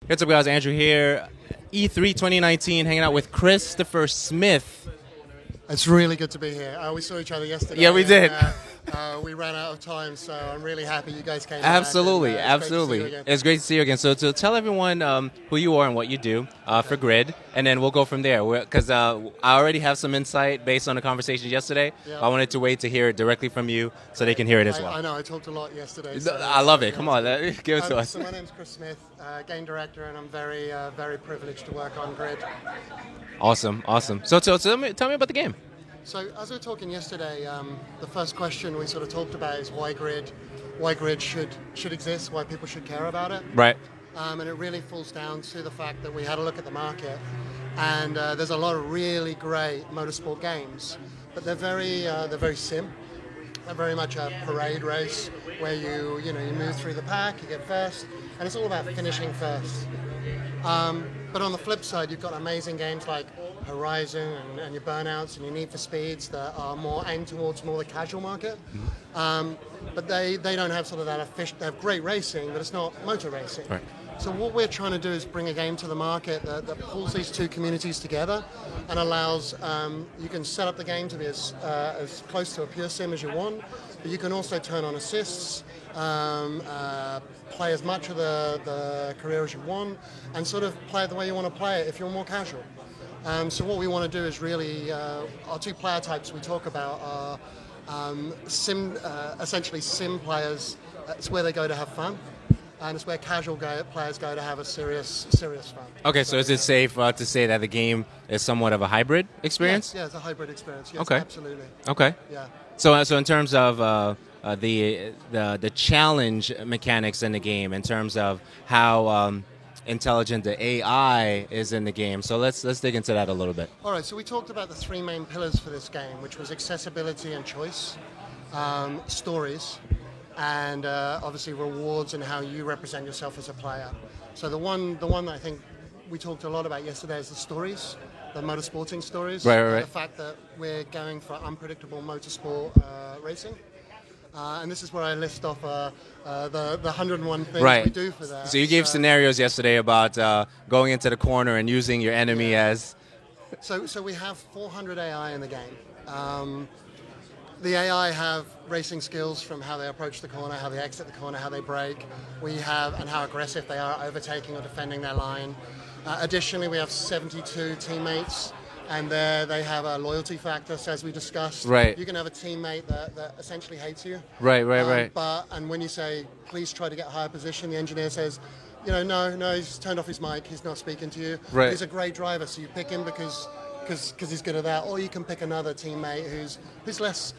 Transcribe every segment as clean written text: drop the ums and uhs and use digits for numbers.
What's up, guys? Andrew here. E3 2019, hanging out with Christopher Smith. It's really good to be here. We saw each other yesterday. Yeah, we did. We ran out of time, so I'm really happy you guys came Absolutely, back. absolutely. It's great to see you again. So tell everyone who you are and what you do for Grid, and then we'll go from there. Because I already have some insight based on the conversation yesterday. Yeah. I wanted to wait to hear it directly from you so they can hear it as well. I know, I talked a lot yesterday. I love it. Come on, give it to us. So my name's Chris Smith, game director, and I'm very, very privileged to work on Grid. Awesome. So tell me about the game. So as we were talking yesterday, the first question we sort of talked about is why Grid should exist, why people should care about it. Right. And it really falls down to the fact that we had a look at the market, and there's a lot of really great motorsport games, but they're very sim. They're very much a parade race where you move through the pack, you get first, and it's all about finishing first. But on the flip side, you've got amazing games like Horizon and your Burnouts and your Need for Speeds that are more aimed towards more the casual market. But they don't have sort of that they have great racing, but it's not motor racing. Right. So what we're trying to do is bring a game to the market that pulls these two communities together and allows you can set up the game to be as close to a pure sim as you want, but you can also turn on assists, play as much of the career as you want, and sort of play it the way you want to play it if you're more casual. So what we want to do is really, our two player types we talk about are essentially sim players. It's where they go to have fun, and it's where casual players go to have a serious fun. Okay, so is it safe to say that the game is somewhat of a hybrid experience? Yeah, it's a hybrid experience. Yes, Okay. Absolutely. Okay. Yeah. So in terms of the challenge mechanics in the game, in terms of how intelligent the AI is in the game, so let's dig into that a little bit. All right. So we talked about the three main pillars for this game, which was accessibility and choice, stories, and obviously rewards and how you represent yourself as a player. So the one that I think we talked a lot about yesterday is the stories, the motorsporting stories. Right. The fact that we're going for unpredictable motorsport racing. And this is where I list off the 101 things we do for that. So you gave scenarios yesterday about going into the corner and using your enemy as... So we have 400 AI in the game. The AI have racing skills from how they approach the corner, how they exit the corner, how they brake. And how aggressive they are overtaking or defending their line. Additionally, we have 72 teammates, and they have a loyalty factor. So as we discussed, Right. You can have a teammate that essentially hates you. Right. And when you say, please try to get a higher position, the engineer says, no, he's turned off his mic, he's not speaking to you. Right. He's a great driver, so you pick him because he's good at that. Or you can pick another teammate who's less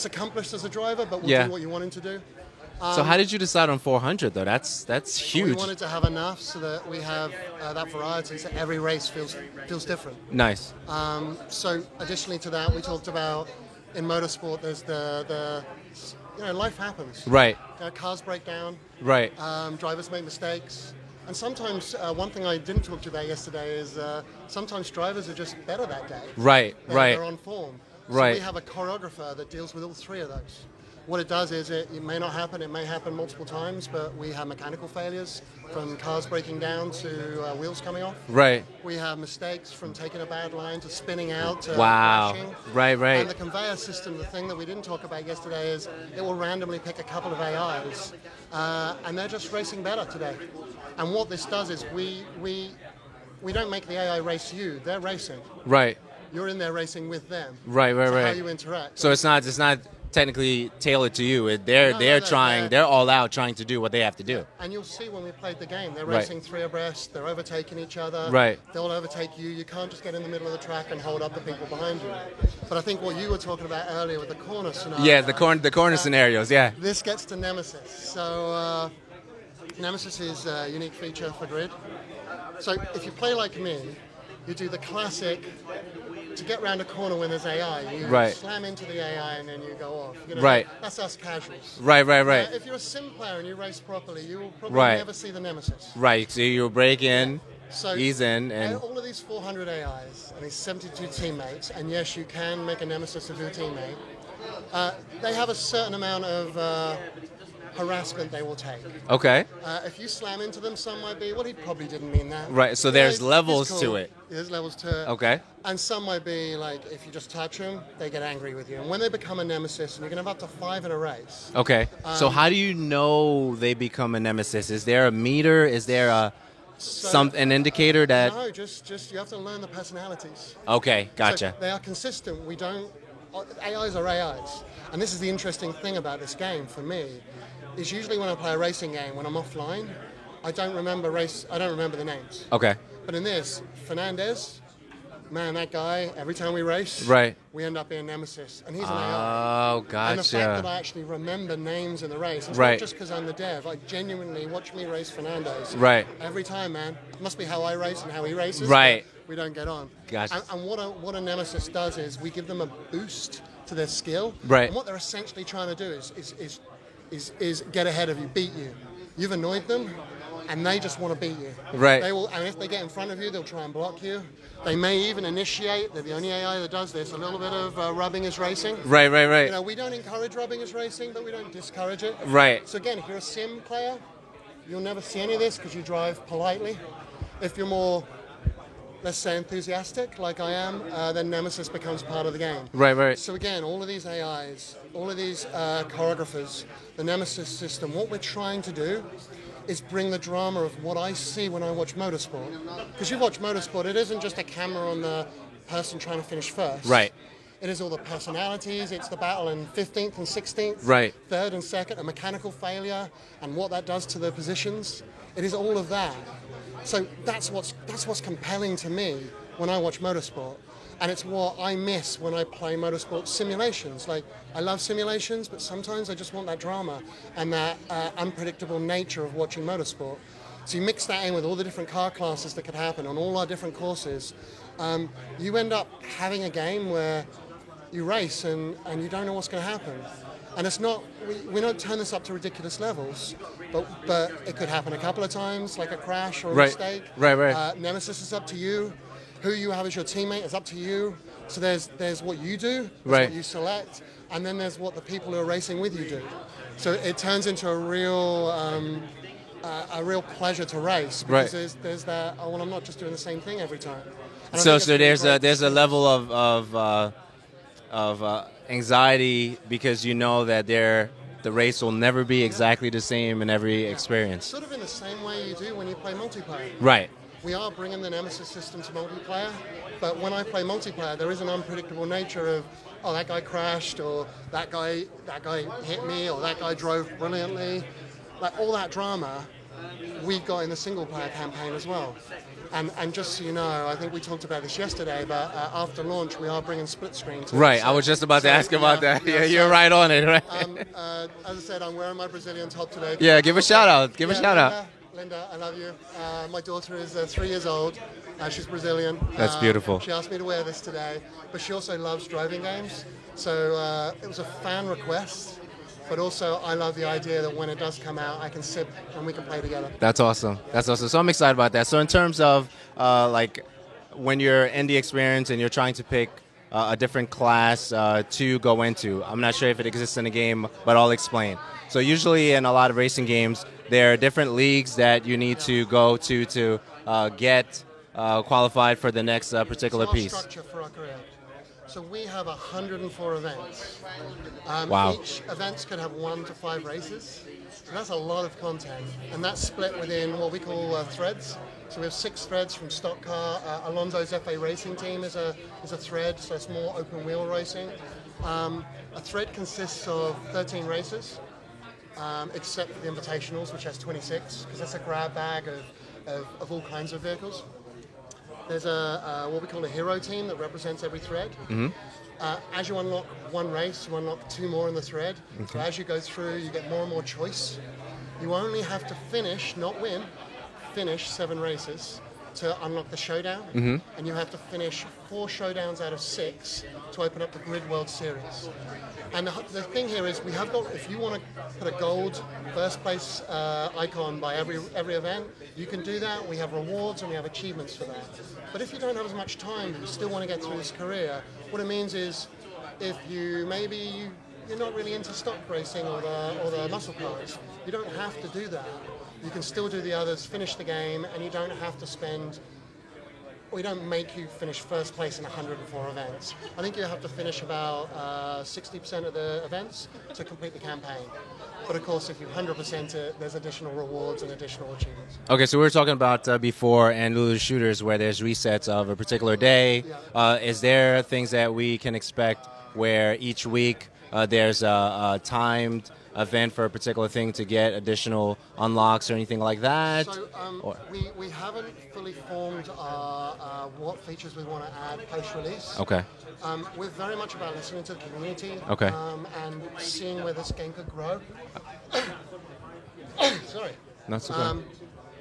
accomplished as a driver, but will do what you want him to do. So how did you decide on 400 though? That's huge. We wanted to have enough so that we have that variety, so every race feels different. Nice. So additionally to that, we talked about in motorsport, there's the life happens. Right. Cars break down. Right. Drivers make mistakes. And sometimes, one thing I didn't talk to you about yesterday is sometimes drivers are just better that day. Right. They're on form. So Right. we have a choreographer that deals with all three of those. What it does is it may not happen, it may happen multiple times, but we have mechanical failures from cars breaking down to wheels coming off. Right. We have mistakes from taking a bad line to spinning out to Wow. crashing. Right. And the conveyor system, the thing that we didn't talk about yesterday is it will randomly pick a couple of AIs, and they're just racing better today. And what this does is we don't make the AI race you, they're racing. Right. You're in there racing with them. Right. So how you interact. So it's not technically tailored to you. They're all out trying to do what they have to do. And you'll see when we played the game, they're Right. racing three abreast, they're overtaking each other. Right. They'll overtake you. You can't just get in the middle of the track and hold up the people behind you. But I think what you were talking about earlier with the corner scenario. Yeah, the corner scenarios. Yeah. This gets to Nemesis. So Nemesis is a unique feature for Grid. So if you play like me, you do the classic. To get round a corner when there's AI, you Right. slam into the AI and then you go off. Right. That's us casuals. Right. If you're a sim player and you race properly, you will probably Right. never see the Nemesis. Right. So you break in, So ease in, and all of these 400 AIs and these 72 teammates, and yes, you can make a Nemesis of your teammate. They have a certain amount of harassment they will take. Okay. If you slam into them, some might be, well, he probably didn't mean that. Right. So You there's know, levels it's to cool. it. There's levels to it. Okay. And some might be like, if you just touch them, they get angry with you. And when they become a nemesis, and you can have up to 5 in a race. Okay. So how do you know they become a nemesis? Is there a meter? Is there an indicator that? No, just you have to learn the personalities. Okay. So Gotcha. they are consistent. We don't. AIs are AIs, and this is the interesting thing about this game for me. Is usually when I play a racing game, when I'm offline, I don't remember the names. Okay. But in this, Fernandez, man, that guy. Every time we race, Right. we end up being nemesis, and he's an AI. Oh, And the fact that gotcha. I actually remember names in the race, it's Right. not just because I'm the dev. I genuinely watch me race Fernandez. Right. Every time, man. It must be how I race and how he races. Right. But we don't get on. Gotcha. And what a nemesis does is we give them a boost to their skill. Right. And what they're essentially trying to do is get ahead of you, beat you. You've annoyed them, and they just want to beat you. Right. They will, and if they get in front of you, they'll try and block you. They may even initiate. They're the only AI that does this. A little bit of rubbing is racing. Right. Right. Right. You know, we don't encourage rubbing is racing, but we don't discourage it. Right. So again, if you're a sim player, you'll never see any of this because you drive politely. If you're more, let's say, enthusiastic, like I am, then Nemesis becomes part of the game. Right. Right. So again, all of these AIs, all of these choreographers, the Nemesis system, what we're trying to do is bring the drama of what I see when I watch motorsport. Because you watch motorsport, it isn't just a camera on the person trying to finish first. Right. It is all the personalities, it's the battle in 15th and 16th, Right. third and second, a mechanical failure, and what that does to the positions. It is all of that. So that's what's compelling to me when I watch motorsport. And it's what I miss when I play motorsport simulations. Like, I love simulations, but sometimes I just want that drama and that unpredictable nature of watching motorsport. So you mix that in with all the different car classes that could happen on all our different courses. You end up having a game where you race and you don't know what's going to happen. And it's not, we don't turn this up to ridiculous levels, but it could happen a couple of times, like a crash or a Right. mistake. Right. Nemesis is up to you. Who you have as your teammate is up to you. So there's what you do, there's Right. what you select, and then there's what the people who are racing with you do. So it turns into a real pleasure to race because Right. there's that. Oh well, I'm not just doing the same thing every time. And I So think it's really great. there's a level of anxiety because you know that the race will never be exactly the same in every experience. Sort of in the same way you do when you play multiplayer. Right. We are bringing the Nemesis system to multiplayer, but when I play multiplayer, there is an unpredictable nature of, oh, that guy crashed, or that guy hit me, or that guy drove brilliantly. Like all that drama, we've got in the single player campaign as well. And just so you know, I think we talked about this yesterday, but after launch, we are bringing split screen to Right. it. I was just about to ask about that. Yeah, so, you're right on it. Right. As I said, I'm wearing my Brazilian top today. Yeah. Give a shout out. Give a shout out. Linda, I love you. My daughter is 3 years old. She's Brazilian. That's beautiful. She asked me to wear this today, but she also loves driving games. So it was a fan request, but also I love the idea that when it does come out, I can sit and we can play together. That's awesome. That's awesome. So I'm excited about that. So in terms of like when you're in the experience and you're trying to pick a different class to go into, I'm not sure if it exists in the game, but I'll explain. So usually in a lot of racing games, there are different leagues that you need to go to get qualified for the next particular It's our piece. structure for our career. So we have 104 events. Wow. Each events could have 1 to 5 races. So that's a lot of content. And that's split within what we call threads. So we have 6 threads from stock car. Alonso's FA Racing team is a thread, so it's more open wheel racing. A thread consists of 13 races, except for the invitationals, which has 26, because that's a grab bag of all kinds of vehicles. There's what we call a hero team that represents every thread. Mm-hmm. As you unlock one race, you unlock 2 more in the thread. Okay. So as you go through, you get more and more choice. You only have to finish, not win, finish 7 races to unlock the showdown. Mm-hmm. And you have to finish 4 showdowns out of 6 to open up the Grid World Series. And the thing here is, we have got, if you want to put a gold first place icon by every event, you can do that. We have rewards and we have achievements for that. But if you don't have as much time, but you still want to get through this career, what it means is, if you're not really into stock racing or the muscle cars, You don't have to do that. You can still do the others, finish the game, and you don't have to spend. We don't make you finish first place in 104 events. I think you have to finish about 60% of the events to complete the campaign. But of course, if you 100% it, there's additional rewards and additional achievements. Okay, so we were talking about before and Lulu shooters where there's resets of a particular day. Yeah. Is there things that we can expect where each week there's a timed event for a particular thing to get additional unlocks or anything like that? So we haven't fully formed what features we want to add post-release. Okay. We're very much about listening to the community Okay. And seeing where this game could grow. Sorry. That's okay.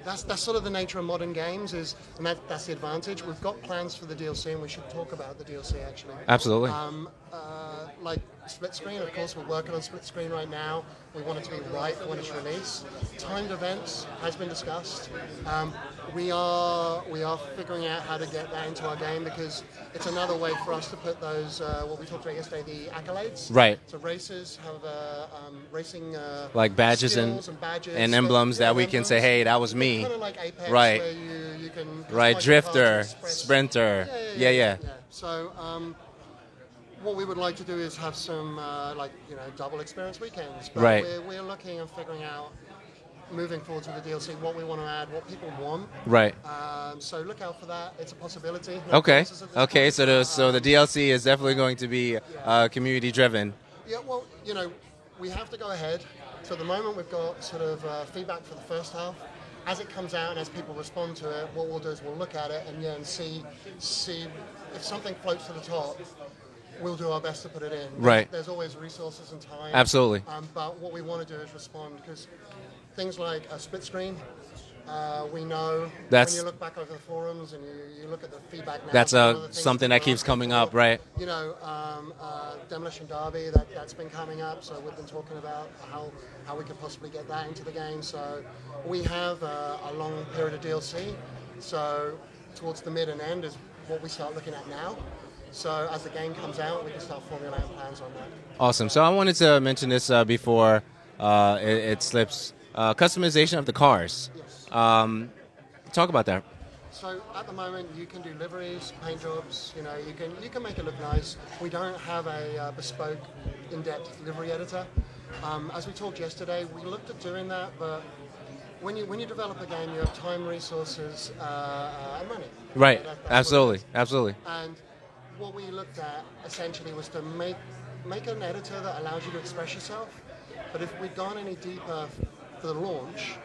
That's sort of the nature of modern games, and that's the advantage. We've got plans for the DLC, and we should talk about the DLC actually. Absolutely. Like split screen, of course, we're working on split screen right now. We want it to be right when it's released. Timed events has been discussed. We are figuring out how to get that into our game because it's another way for us to put those what we talked about yesterday, the accolades. Right. So racers have racing like badges skills and badges and emblems that we can say, hey, that was me. Kind of like Apex, Right. where you can Right, customize your drifter, cars, express- sprinter. Yeah. So what we would like to do is have some double experience weekends. But Right. we're looking and figuring out moving forward with the DLC what we want to add, what people want. Right. So look out for that. It's a possibility. No Okay. promises at this Okay. point. So the DLC is definitely going to be community driven. Yeah, well, we have to go ahead. So at the moment we've got sort of feedback for the first half. As it comes out and as people respond to it, what we'll do is we'll look at it and see if something floats to the top. We'll do our best to put it in. Right. There's always resources and time. Absolutely. But what we want to do is respond because things like a split screen, we know That's- when you look back over the forums and you look at the feedback now. That's one of the things something that we're keeps asking coming for. up, right? Demolition Derby, that's been coming up, so we've been talking about how we could possibly get that into the game. So we have a long period of DLC, so towards the mid and end is what we start looking at now. So as the game comes out, we can start formulating plans on that. Awesome. So I wanted to mention this before it slips. Customization of the cars. Yes. Talk about that. So at the moment, you can do liveries, paint jobs. You can make it look nice. We don't have a bespoke, in-depth livery editor. As we talked yesterday, we looked at doing that, but when you develop a game, you have time, resources, and money. Right. That's Absolutely. what it is. Absolutely. And what we looked at essentially was to make an editor that allows you to express yourself. But if we'd gone any deeper for the launch,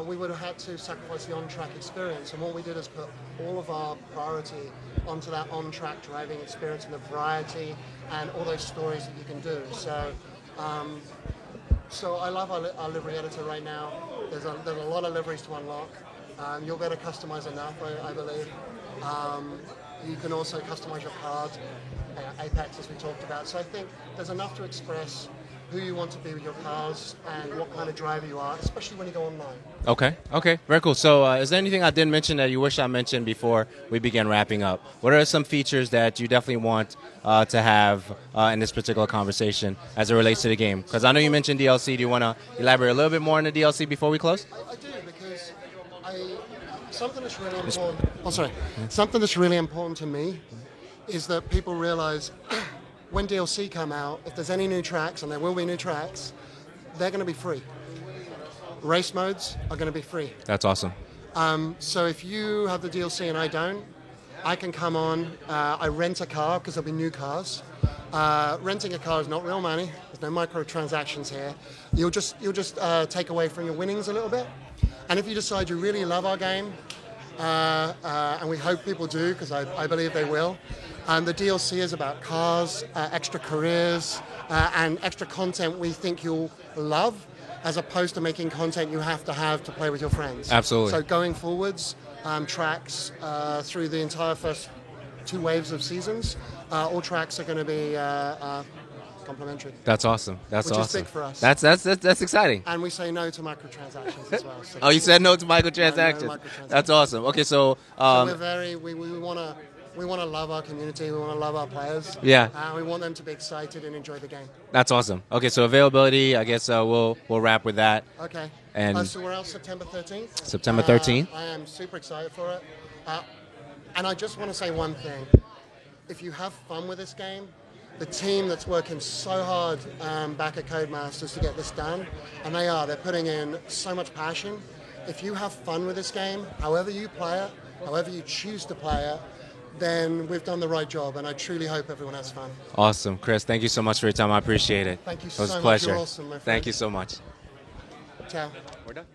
we would have had to sacrifice the on-track experience. And what we did is put all of our priority onto that on-track driving experience and the variety and all those stories that you can do. So I love our livery editor right now. There's a lot of liveries to unlock. You'll be able to customize enough, I believe. You can also customize your card, Apex as we talked about. So I think there's enough to express who you want to be with your cars and what kind of driver you are, especially when you go online. Okay. Very cool. So is there anything I didn't mention that you wish I mentioned before we begin wrapping up? What are some features that you definitely want to have in this particular conversation as it relates to the game? Because I know you mentioned DLC. Do you want to elaborate a little bit more on the DLC before we close? I do, because something that's really important. Something that's really important to me is that people realize when DLC come out, if there's any new tracks, and there will be new tracks, they're going to be free. Race modes are going to be free. That's awesome. So if you have the DLC and I don't, I can come on. I rent a car because there'll be new cars. Renting a car is not real money. There's no microtransactions here. You'll just take away from your winnings a little bit. And if you decide you really love our game, and we hope people do because I believe they will, the DLC is about cars, extra careers, and extra content we think you'll love, as opposed to making content you have to play with your friends. Absolutely. So going forwards, tracks through the entire first 2 waves of seasons, all tracks are going to be complimentary. That's awesome. That's Which is awesome. big for us. That's exciting. And we say no to microtransactions as well. So Oh, you said no to No microtransactions. microtransactions. That's awesome. Okay, so so we want to We want to love our community. We want to love our players. Yeah. We want them to be excited and enjoy the game. That's awesome. Okay, so availability, I guess we'll wrap with that. Okay. And so we're out September 13th. September 13th. I am super excited for it. And I just want to say one thing. If you have fun with this game, the team that's working so hard back at Codemasters to get this done, and they're putting in so much passion. If you have fun with this game, however you play it, however you choose to play it, then we've done the right job, and I truly hope everyone has fun. Awesome. Chris, thank you so much for your time. I appreciate it. Thank you so much. It was a much. pleasure. You're awesome, my friend. Thank you so much. Ciao. We're done.